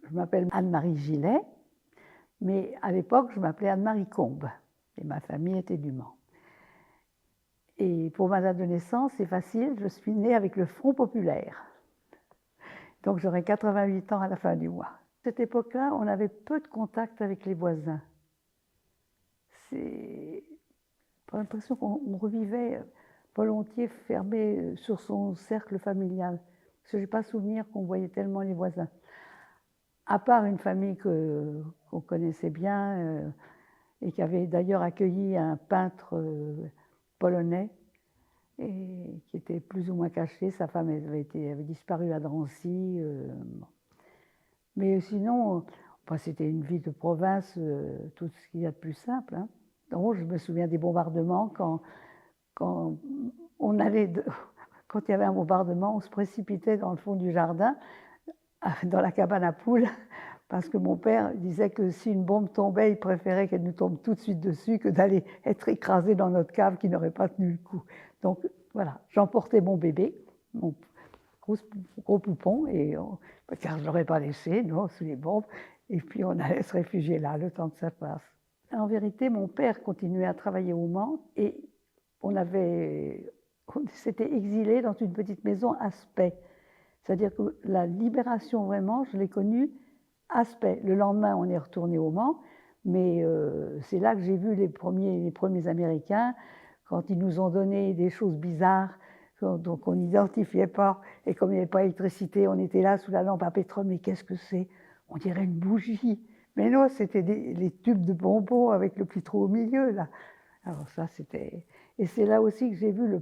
je m'appelle Anne-Marie Gillet, mais à l'époque, je m'appelais Anne-Marie Combe, et ma famille était du Mans. Et pour ma date de naissance, c'est facile, je suis née avec le Front populaire. Donc j'aurai 88 ans à la fin du mois. À cette époque-là, on avait peu de contact avec les voisins. J'ai l'impression qu'on revivait volontiers fermé sur son cercle familial. Parce que je n'ai pas souvenir qu'on voyait tellement les voisins. À part une famille qu'on connaissait bien et qui avait d'ailleurs accueilli un peintre polonais et qui était plus ou moins caché. Sa femme avait disparu à Drancy. Bon. Mais sinon, c'était une vie de province, tout ce qu'il y a de plus simple. Hein. Donc, je me souviens des bombardements quand on allait quand il y avait un bombardement, on se précipitait dans le fond du jardin, dans la cabane à poules, parce que mon père disait que si une bombe tombait, il préférait qu'elle nous tombe tout de suite dessus que d'aller être écrasé dans notre cave qui n'aurait pas tenu le coup. Donc voilà, j'emportais mon bébé, mon gros poupon, car je ne l'aurais pas laissé, non, sous les bombes, et puis on allait se réfugier là, le temps que ça passe. En vérité, mon père continuait à travailler au Mans et on s'était exilé dans une petite maison à Spey. C'est-à-dire que la libération, vraiment, je l'ai connue à Spey. Le lendemain, on est retourné au Mans, mais c'est là que j'ai vu les premiers Américains, quand ils nous ont donné des choses bizarres, donc on n'identifiait pas, et comme il n'y avait pas d'électricité, on était là sous la lampe à pétrole, mais qu'est-ce que c'est? On dirait une bougie. Mais non, c'était les tubes de bonbons avec le petit trou au milieu, là. Alors ça, c'était... Et c'est là aussi que j'ai vu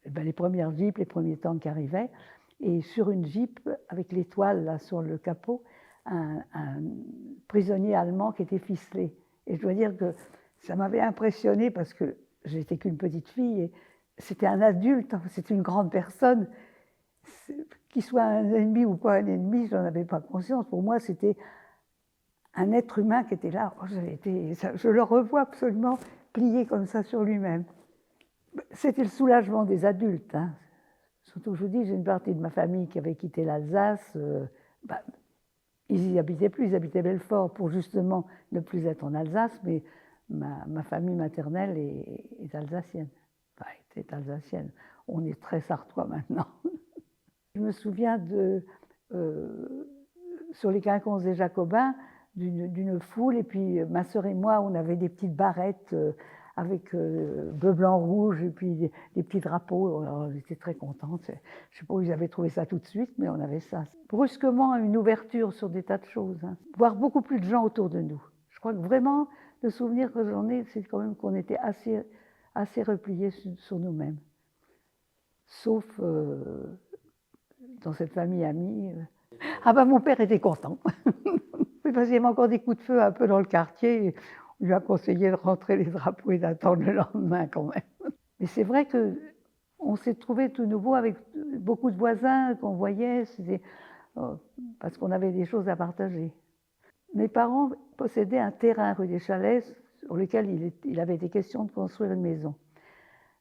les premières jeeps, les premiers tanks qui arrivaient, et sur une jeep, avec l'étoile là sur le capot, un prisonnier allemand qui était ficelé. Et je dois dire que ça m'avait impressionné parce que j'étais qu'une petite fille, et c'était un adulte, c'était une grande personne. Qu'il soit un ennemi ou pas un ennemi, je n'en avais pas conscience. Pour moi, c'était un être humain qui était là. Je le revois absolument plié comme ça sur lui-même. C'était le soulagement des adultes. Hein. Surtout, je vous dis, j'ai une partie de ma famille qui avait quitté l'Alsace. Ils n'y habitaient plus, ils habitaient Belfort pour justement ne plus être en Alsace, mais ma famille maternelle est alsacienne. Enfin, était alsacienne. On est très sartois maintenant. Je me souviens sur les quinconces des Jacobins, d'une foule, et puis ma sœur et moi, on avait des petites barrettes avec bleu, blanc, rouge, et puis des petits drapeaux. Alors, on était très contentes. Je ne sais pas où ils avaient trouvé ça tout de suite, mais on avait ça. Brusquement, une ouverture sur des tas de choses. Hein. Voir beaucoup plus de gens autour de nous. Je crois que vraiment, le souvenir que j'en ai, c'est quand même qu'on était assez repliés sur nous-mêmes. Sauf dans cette famille amie. Ah ben mon père était content. Parce qu'il y avait encore des coups de feu un peu dans le quartier. On lui a conseillé de rentrer les drapeaux et d'attendre le lendemain quand même. Mais c'est vrai qu'on s'est trouvé tout nouveau avec beaucoup de voisins qu'on voyait, parce qu'on avait des choses à partager. Mes parents possédaient un terrain rue des Chalets sur lequel il avait été question de construire une maison.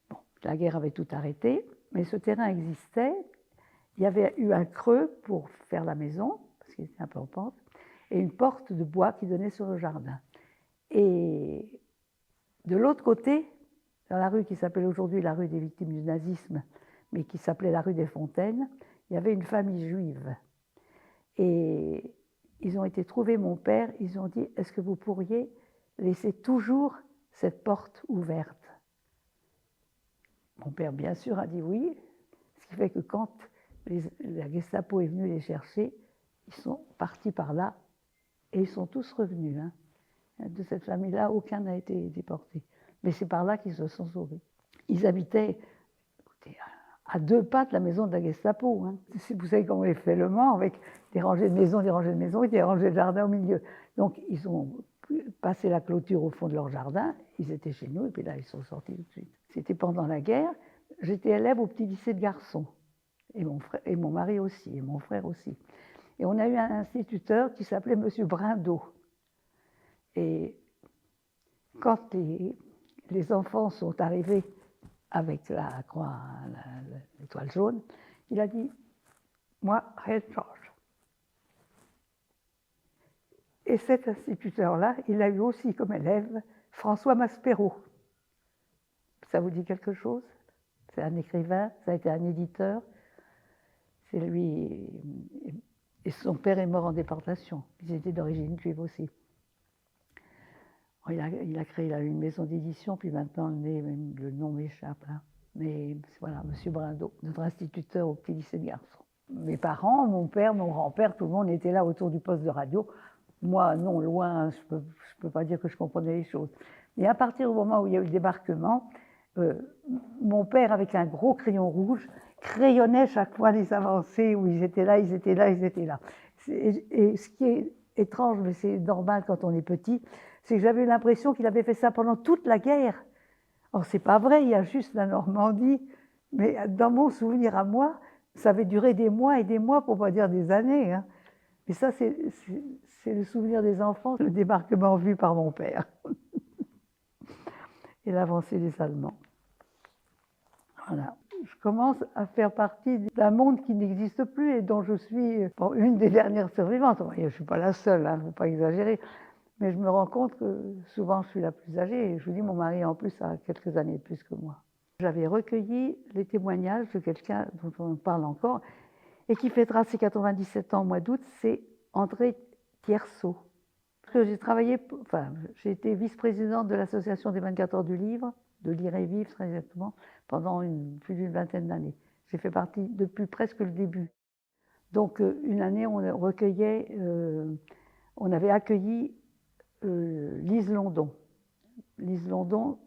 Bon, la guerre avait tout arrêté, mais ce terrain existait. Il y avait eu un creux pour faire la maison, parce qu'il était un peu en pente, et une porte de bois qui donnait sur le jardin. Et de l'autre côté, dans la rue qui s'appelle aujourd'hui la rue des victimes du nazisme, mais qui s'appelait la rue des Fontaines, il y avait une famille juive. Et ils ont été trouver mon père, ils ont dit, est-ce que vous pourriez laisser toujours cette porte ouverte? Mon père, bien sûr, a dit oui, ce qui fait que quand la Gestapo est venue les chercher, ils sont partis par là et ils sont tous revenus. Hein. De cette famille-là, aucun n'a été déporté. Mais c'est par là qu'ils se sont sauvés. Ils habitaient à 2 pas de la maison de la Gestapo. Hein. Vous savez comment est fait le Mans, avec des rangées de maisons, et des rangées de jardins au milieu. Donc ils ont passé la clôture au fond de leur jardin, ils étaient chez nous, et puis là ils sont sortis tout de suite. C'était pendant la guerre, j'étais élève au petit lycée de garçons. Et mon mari aussi, et mon frère aussi. Et on a eu un instituteur qui s'appelait M. Brindot. Et quand les enfants sont arrivés avec la croix, l'étoile jaune, il a dit, moi, rien ne change. Et cet instituteur-là, il a eu aussi comme élève François Maspero. Ça vous dit quelque chose? C'est un écrivain, ça a été un éditeur. C'est lui. Et son père est mort en déportation. Ils étaient d'origine juive aussi. Il a créé une maison d'édition, puis maintenant le nom m'échappe. Là. Mais voilà, M. Brindot, notre instituteur au petit lycée de garçons. Mes parents, mon père, mon grand-père, tout le monde était là autour du poste de radio. Moi, non, loin, je peux pas dire que je comprenais les choses. Et à partir du moment où il y a eu le débarquement, mon père, avec un gros crayon rouge, crayonnait chaque fois les avancées où ils étaient là, ils étaient là, ils étaient là. Et ce qui est étrange, mais c'est normal quand on est petit, c'est que j'avais l'impression qu'il avait fait ça pendant toute la guerre. Or, c'est pas vrai, il y a juste la Normandie. Mais dans mon souvenir à moi, ça avait duré des mois et des mois, pour pas dire des années. Hein. Mais ça, c'est le souvenir des enfants, le débarquement vu par mon père. Et l'avancée des Allemands. Voilà. Je commence à faire partie d'un monde qui n'existe plus et dont je suis une des dernières survivantes. Je ne suis pas la seule, il ne faut pas exagérer. Mais je me rends compte que souvent je suis la plus âgée. Et je vous dis, mon mari en plus a quelques années plus que moi. J'avais recueilli les témoignages de quelqu'un dont on parle encore et qui fêtera ses 97 ans au mois d'août, c'est André Tierceau. Parce que j'ai été vice-présidente de l'association des 24 heures du livre, de Lire et Vivre très exactement, pendant plus d'une vingtaine d'années. J'ai fait partie depuis presque le début. Donc une année, on avait accueilli Lise London. Lise London,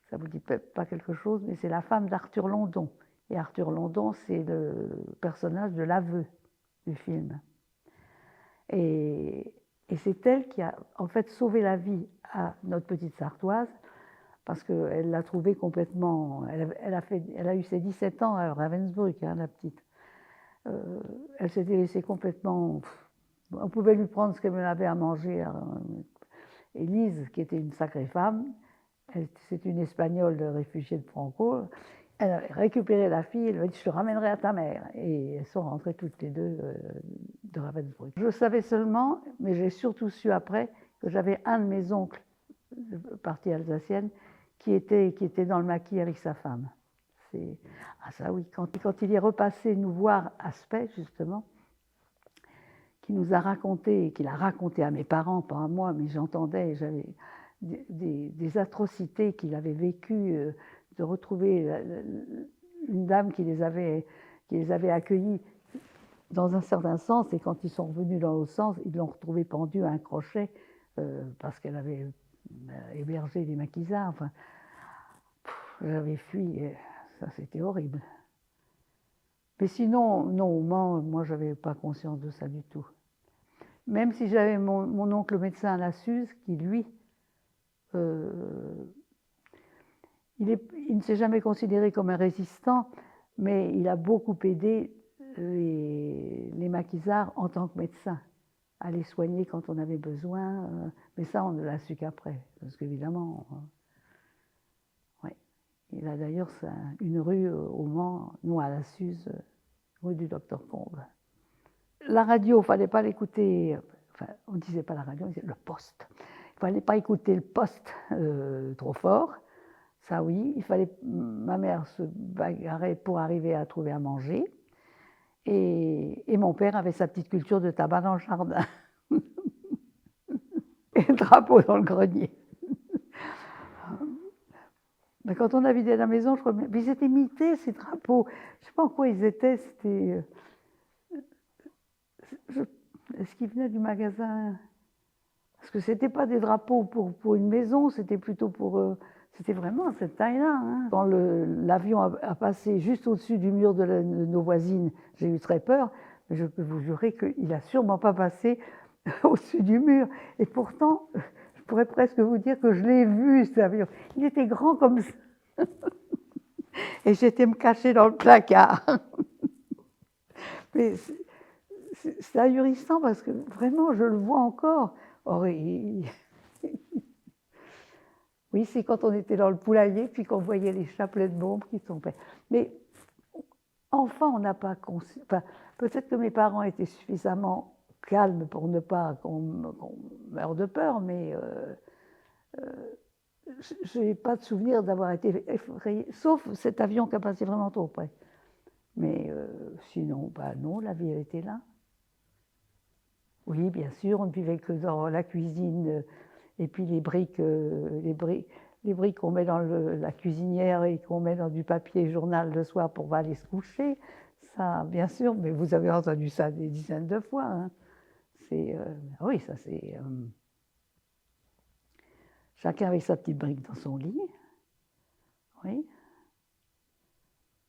ça ne vous dit pas quelque chose, mais c'est la femme d'Arthur London. Et Arthur London, c'est le personnage de l'aveu du film. Et c'est elle qui a en fait sauvé la vie à notre petite Sartoise, parce qu'elle l'a trouvée complètement... Elle a eu ses 17 ans à Ravensbrück, hein, la petite. Elle s'était laissée complètement... On pouvait lui prendre ce qu'elle avait à manger. Et Lise, qui était une sacrée femme, c'est une Espagnole réfugiée de Franco, elle a récupéré la fille, elle lui a dit « je te ramènerai à ta mère ». Et elles sont rentrées toutes les deux de Ravensbrück. Je savais seulement, mais j'ai surtout su après, que j'avais un de mes oncles, partie alsacienne, qui était dans le maquis avec sa femme. Ah ça oui, quand il est repassé nous voir à Spey, justement, qu'il nous a raconté, qu'il a raconté à mes parents, pas à moi, mais j'entendais, j'avais des atrocités qu'il avait vécues, de retrouver une dame qui les avait accueillis dans un certain sens, et quand ils sont revenus dans l'autre sens, ils l'ont retrouvée pendue à un crochet, parce qu'elle avait hébergé des maquisards. Enfin, j'avais fui, et ça c'était horrible. Mais sinon, non, au Mans, moi je n'avais pas conscience de ça du tout. Même si j'avais mon oncle médecin à la Suze, qui lui, il ne s'est jamais considéré comme un résistant, mais il a beaucoup aidé les maquisards en tant que médecin, à les soigner quand on avait besoin. Mais ça, on ne l'a su qu'après, parce qu'évidemment, ouais. Il a d'ailleurs une rue au Mans, non à la Suze, rue du Docteur Combe. La radio, il ne fallait pas l'écouter, enfin, on ne disait pas la radio, on disait le poste. Il ne fallait pas écouter le poste trop fort, ça oui. Ma mère se bagarrait pour arriver à trouver à manger. Et mon père avait sa petite culture de tabac dans le jardin. Et le drapeau dans le grenier. Mais quand on habitait à la maison, je crois, mais ils étaient mités, ces drapeaux. Je ne sais pas en quoi ils étaient, c'était... Est-ce qu'ils venaient du magasin? Parce que ce n'était pas des drapeaux pour une maison, c'était plutôt pour... C'était vraiment cette taille-là. Hein. Quand l'avion a passé juste au-dessus du mur de nos voisines, j'ai eu très peur, mais je peux vous jurer qu'il n'a sûrement pas passé au-dessus du mur. Et pourtant, je pourrais presque vous dire que je l'ai vu, cet avion. Il était grand comme ça. Et j'étais me cacher dans le placard. Mais c'est ahurissant parce que vraiment, je le vois encore. Or, oui, c'est quand on était dans le poulailler, puis qu'on voyait les chapelets de bombes qui tombaient. Mais enfant, on n'a pas conscience. Enfin, peut-être que mes parents étaient suffisamment calme pour ne pas qu'on meure de peur, mais je n'ai pas de souvenir d'avoir été effrayée, sauf cet avion qui a passé vraiment trop près. Mais sinon, bah non, la vie, elle était là. Oui, bien sûr, on ne vivait que dans la cuisine, et puis les briques qu'on met dans la cuisinière et qu'on met dans du papier journal le soir pour aller se coucher, ça, bien sûr, mais vous avez entendu ça des dizaines de fois. Hein. Oui, ça c'est... chacun avec sa petite brique dans son lit. Oui.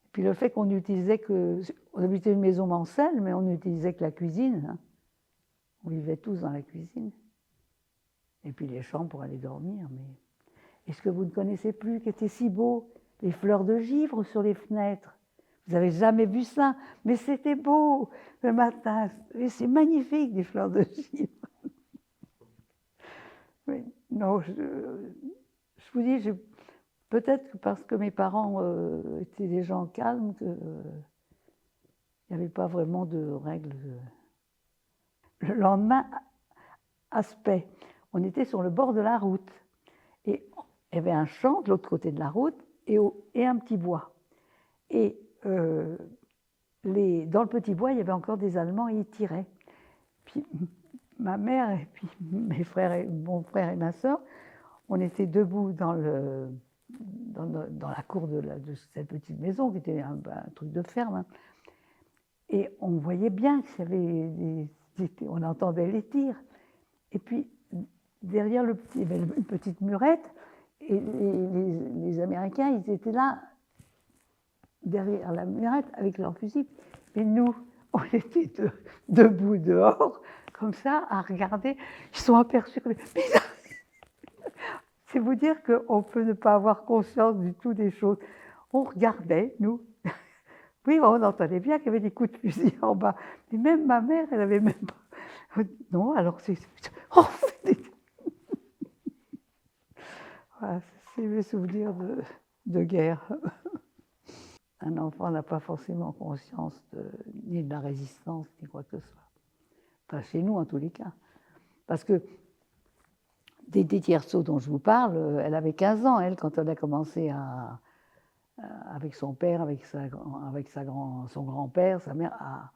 Et puis le fait qu'on utilisait que... On habitait une maison mancelle, mais on n'utilisait que la cuisine. Hein. On vivait tous dans la cuisine. Et puis les chambres pour aller dormir. Mais est-ce que vous ne connaissez plus qui était si beau? Les fleurs de givre sur les fenêtres. Vous n'avez jamais vu ça, mais c'était beau le matin. C'est magnifique, des fleurs de givre. Oui, non, je vous dis, peut-être que parce que mes parents étaient des gens calmes, qu'il n'y avait pas vraiment de règles. Le lendemain, aspect, on était sur le bord de la route. Et il y avait un champ de l'autre côté de la route et un petit bois. Et dans le petit bois, il y avait encore des Allemands et ils tiraient. Puis ma mère et puis mon frère et ma soeur, on était debout dans la cour de cette petite maison qui était un truc de ferme. Hein. Et on voyait bien qu'il y avait on entendait les tirs. Et puis derrière il y avait une petite murette. Et les Américains, ils étaient là, derrière la murette, avec leurs fusils. Et nous, on était debout dehors, comme ça, à regarder. Ils sont aperçus comme... C'est vous dire qu'on peut ne pas avoir conscience du tout des choses. On regardait, nous. Oui, on entendait bien qu'il y avait des coups de fusil en bas. Mais même ma mère, elle avait même pas... Non, alors c'est... Oh, voilà, c'est mes souvenirs de guerre. Un enfant n'a pas forcément conscience ni de la résistance, ni quoi que ce soit. Enfin, chez nous, en tous les cas. Parce que des Tierceau dont je vous parle, elle avait 15 ans, elle, quand elle a commencé avec son père, avec son grand-père, sa mère,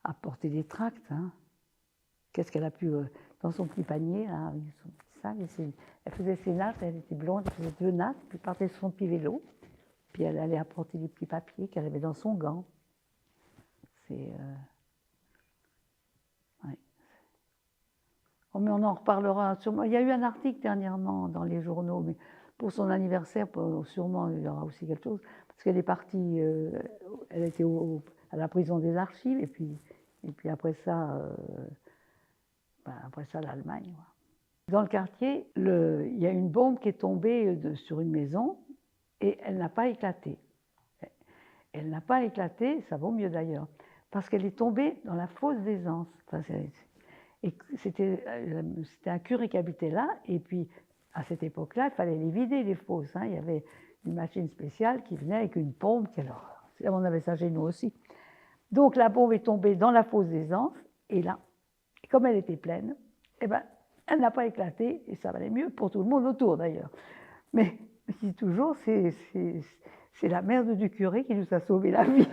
à porter des tracts. Hein. Qu'est-ce qu'elle a pu... dans son petit panier, là, avec son petit sac, elle faisait ses nattes, elle était blonde, elle faisait 2 nattes, puis partait sur son petit vélo. Puis elle allait apporter des petits papiers qu'elle avait dans son gant. C'est... ouais. Oh, mais on en reparlera sûrement. Il y a eu un article dernièrement dans les journaux, mais pour son anniversaire, sûrement il y aura aussi quelque chose, parce qu'elle est partie, elle était à la prison des archives, et puis après ça, l'Allemagne. Dans le quartier, il y a une bombe qui est tombée sur une maison, et elle n'a pas éclaté. Elle n'a pas éclaté, ça vaut mieux d'ailleurs, parce qu'elle est tombée dans la fosse d'Aisance. Enfin, et c'était un curé qui habitait là, et puis à cette époque-là, il fallait les vider, les fosses. Hein. Il y avait une machine spéciale qui venait avec une pompe. On avait ça chez nous aussi. Donc la bombe est tombée dans la fosse d'Aisance, et là, comme elle était pleine, eh ben, elle n'a pas éclaté, et ça valait mieux pour tout le monde autour d'ailleurs. Mais je dis toujours, c'est la merde du curé qui nous a sauvé la vie.